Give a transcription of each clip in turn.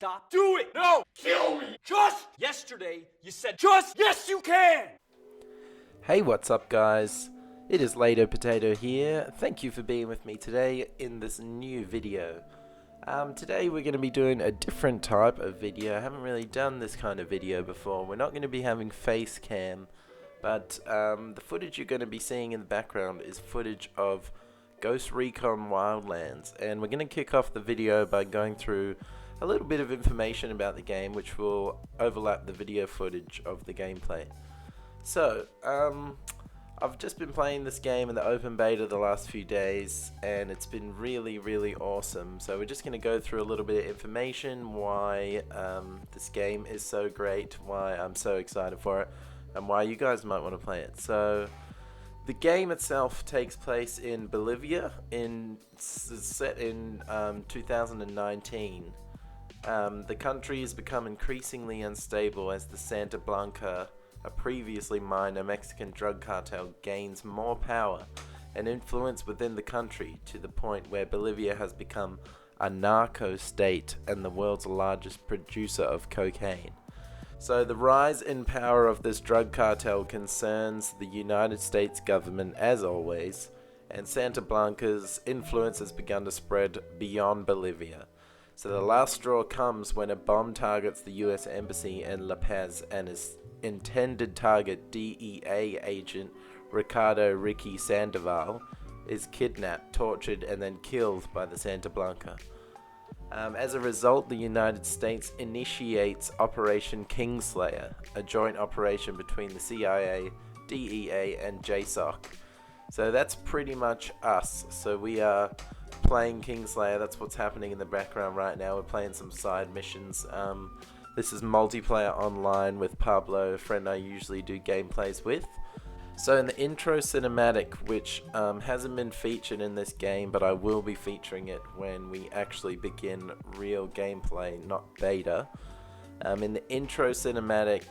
stop? Do it! No! Kill me! Just yesterday, you said just yes you can! Hey, what's up guys? It is Lado Potato here. Thank you for being with me today in this new video. Today we're going to be doing a different type of video. I haven't really done this kind of video before. We're not going to be having face cam, but the footage you're going to be seeing in the background is footage of Recon Wildlands, and we're going to kick off the video by going through a little bit of information about the game, which will overlap the video footage of the gameplay. So, I've just been playing this game in the open beta the last few days, and it's been really awesome. So we're just going to go through a little bit of information, why this game is so great, why I'm so excited for it, and why you guys might want to play it. So, the game itself takes place in Bolivia, set in 2019. The country has become increasingly unstable as the Santa Blanca, a previously minor Mexican drug cartel, gains more power and influence within the country to the point where Bolivia has become a narco state and the world's largest producer of cocaine. So the rise in power of this drug cartel concerns the United States government as always, and Santa Blanca's influence has begun to spread beyond Bolivia. So the last straw comes when a bomb targets the US Embassy in La Paz, and its intended target, DEA agent Ricardo Ricky Sandoval, is kidnapped, tortured, and then killed by the Santa Blanca. As a result, the United States initiates Operation Kingslayer, a joint operation between the CIA, DEA, and JSOC. So that's pretty much us. So we are playing Kingslayer. That's what's happening in the background right now. We're playing some side missions. This is multiplayer online with Pablo, a friend I usually do gameplays with. So in the intro cinematic, which hasn't been featured in this game, but I will be featuring it when we actually begin real gameplay, not beta. In the intro cinematic,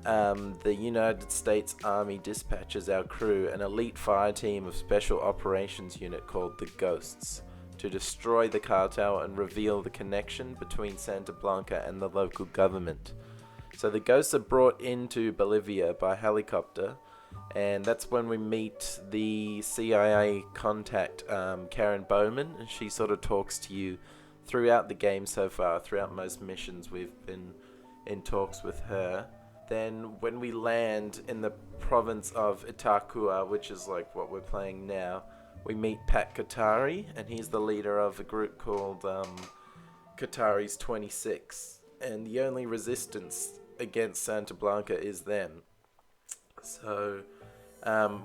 the United States Army dispatches our crew, an elite fire team of Special Operations Unit called the Ghosts, to destroy the cartel and reveal the connection between Santa Blanca and the local government. So the Ghosts are brought into Bolivia by helicopter, and that's when we meet the CIA contact, Karen Bowman, and she sort of talks to you throughout the game so far. Throughout most missions we've been in talks with her. Then when we land in the province of Itacua, which is like what we're playing now, we meet Pat Qatari, and he's the leader of a group called Qatari's 26, and the only resistance against Santa Blanca is them. So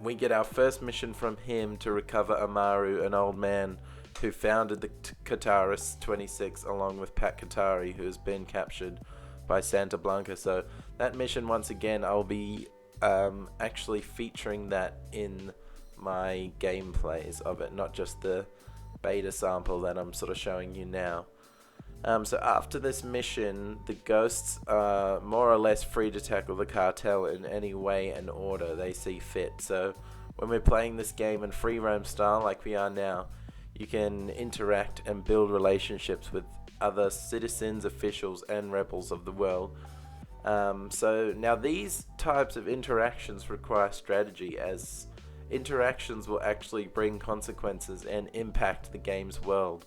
we get our first mission from him to recover Amaru, an old man who founded the Qataris 26, along with Pat Qatari, who has been captured by Santa Blanca. So that mission, once again, I'll be actually featuring that in my gameplays of it, not just the beta sample that I'm sort of showing you now. So after this mission, the Ghosts are more or less free to tackle the cartel in any way and order they see fit. So when we're playing this game in free roam style like we are now, you can interact and build relationships with other citizens, officials, and rebels of the world. So now these types of interactions require strategy, as interactions will actually bring consequences and impact the game's world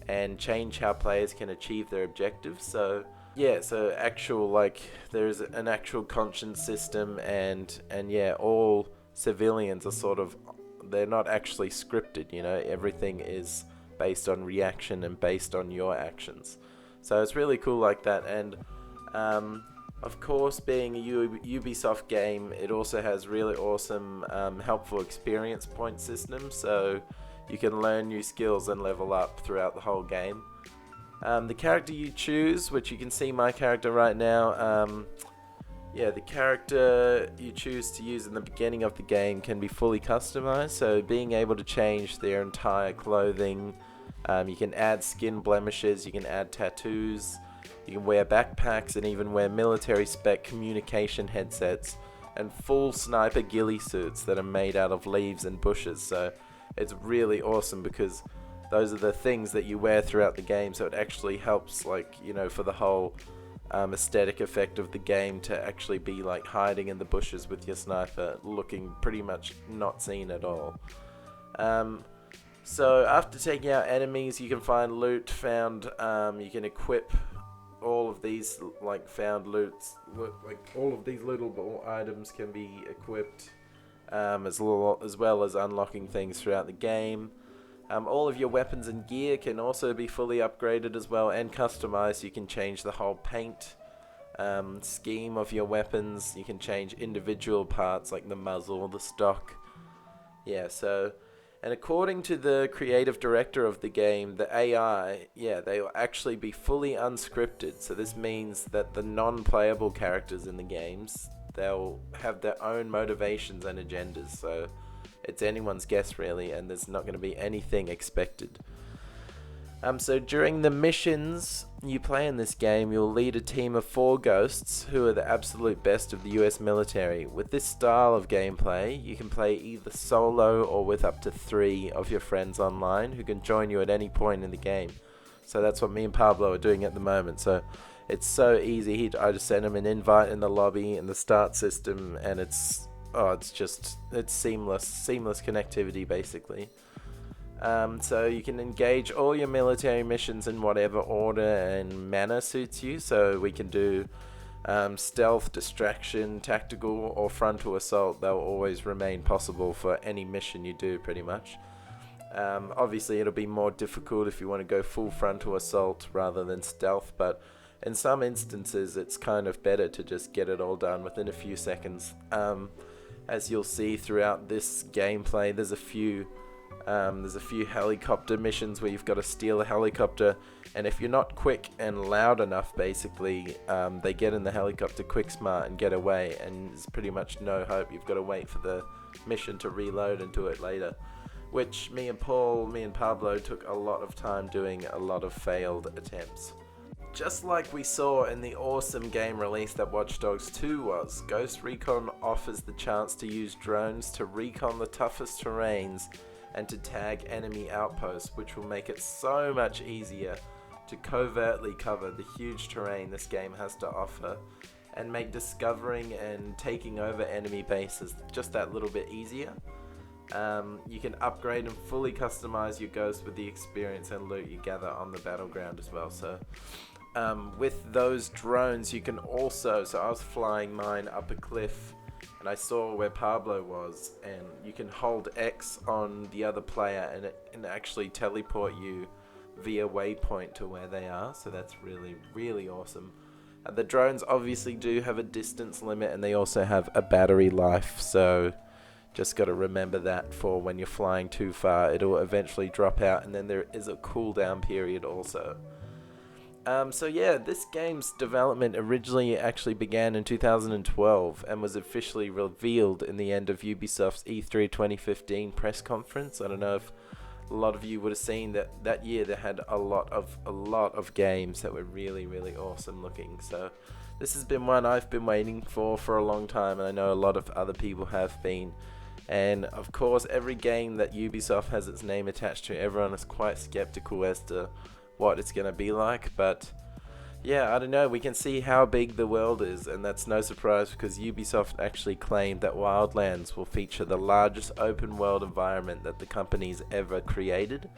and change how players can achieve their objectives. So yeah, so there's an actual conscience system, and yeah, all civilians are sort of, they're not actually scripted, you know, everything is based on reaction and based on your actions. So it's really cool like that. And of course, being a Ubisoft game, it also has really awesome helpful experience point system, so you can learn new skills and level up throughout the whole game. The character you choose, which you can see my character right now, the character you choose to use in the beginning of the game can be fully customized, so being able to change their entire clothing, you can add skin blemishes, you can add tattoos, you can wear backpacks, and even wear military spec communication headsets and full sniper ghillie suits that are made out of leaves and bushes. So it's really awesome because those are the things that you wear throughout the game, so it actually helps, like, you know, for the whole aesthetic effect of the game to actually be like hiding in the bushes with your sniper, looking pretty much not seen at all. So after taking out enemies, you can find loot found. You can equip all of these like found loots, like all of these lootable items can be equipped, as well as unlocking things throughout the game. All of your weapons and gear can also be fully upgraded as well and customized. You can change the whole paint scheme of your weapons. You can change individual parts like the muzzle, the stock. Yeah, so, and according to the creative director of the game, the AI, they will actually be fully unscripted. So this means that the non-playable characters in the games, they'll have their own motivations and agendas. So it's anyone's guess really, and there's not going to be anything expected. So during the missions you play in this game, you'll lead a team of 4 ghosts who are the absolute best of the US military. With this style of gameplay, you can play either solo or with up to 3 of your friends online who can join you at any point in the game. So that's what me and Pablo are doing at the moment. So it's so easy. I just send him an invite in the lobby in the start system, and it's seamless connectivity basically. So you can engage all your military missions in whatever order and manner suits you. So we can do stealth, distraction, tactical, or frontal assault. They'll always remain possible for any mission you do pretty much. Obviously it'll be more difficult if you want to go full frontal assault rather than stealth, but in some instances it's kind of better to just get it all done within a few seconds. As you'll see throughout this gameplay, there's a few helicopter missions where you've got to steal a helicopter, and if you're not quick and loud enough, basically, they get in the helicopter quick smart and get away, and there's pretty much no hope. You've got to wait for the mission to reload and do it later, which me and Pablo took a lot of time doing, a lot of failed attempts. Just like we saw in the awesome game release that Watch Dogs 2 was, Ghost Recon offers the chance to use drones to recon the toughest terrains and to tag enemy outposts, which will make it so much easier to covertly cover the huge terrain this game has to offer and make discovering and taking over enemy bases just that little bit easier. You can upgrade and fully customize your ghost with the experience and loot you gather on the battleground as well. So with those drones you can also, so I was flying mine up a cliff and I saw where Pablo was, and you can hold X on the other player and it can actually teleport you via waypoint to where they are. So that's really, really awesome. The drones obviously do have a distance limit, and they also have a battery life, so just got to remember that for when you're flying too far. It'll eventually drop out, and then there is a cooldown period also. So yeah, this game's development originally actually began in 2012 and was officially revealed in the end of Ubisoft's E3 2015 press conference. I don't know if a lot of you would have seen that year they had a lot of games that were really, really awesome looking. So this has been one I've been waiting for a long time, and I know a lot of other people have been. And of course, every game that Ubisoft has its name attached to, everyone is quite skeptical as to what it's going to be like. But yeah, I don't know, we can see how big the world is, and that's no surprise because Ubisoft actually claimed that Wildlands will feature the largest open world environment that the company's ever created.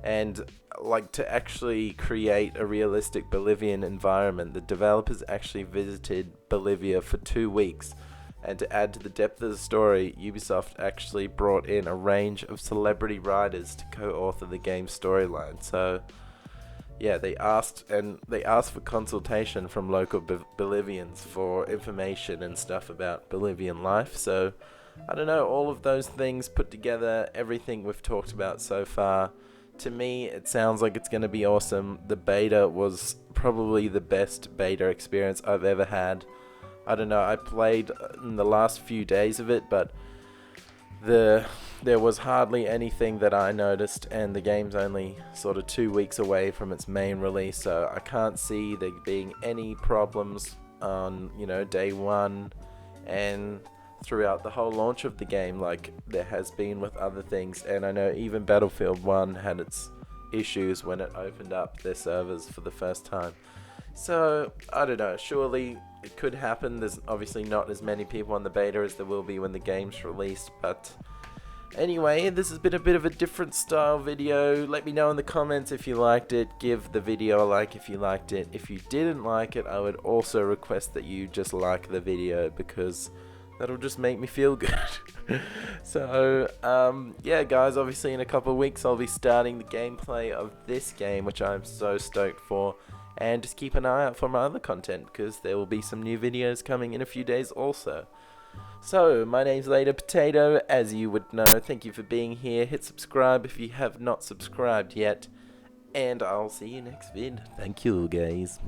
And like, to actually create a realistic Bolivian environment, the developers actually visited Bolivia for 2 weeks. And to add to the depth of the story, Ubisoft actually brought in a range of celebrity writers to co-author the game's storyline. So yeah, they asked for consultation from local Bolivians for information and stuff about Bolivian life. So I don't know, all of those things put together, everything we've talked about so far, to me it sounds like it's going to be awesome. The beta was probably the best beta experience I've ever had. I don't know, I played in the last few days of it, but there was hardly anything that I noticed, and the game's only sort of 2 weeks away from its main release, so I can't see there being any problems on, day one and throughout the whole launch of the game like there has been with other things. And I know even Battlefield 1 had its issues when it opened up their servers for the first time. So, I don't know, surely it could happen. There's obviously not as many people on the beta as there will be when the game's released, but anyway, this has been a bit of a different style video. Let me know in the comments if you liked it. Give the video a like if you liked it. If you didn't like it, I would also request that you just like the video, because that'll just make me feel good. So, yeah guys, obviously in a couple of weeks I'll be starting the gameplay of this game, which I'm so stoked for. And just keep an eye out for my other content, because there will be some new videos coming in a few days also. So, my name's Later Potato, as you would know. Thank you for being here. Hit subscribe if you have not subscribed yet. And I'll see you next vid. Thank you, guys.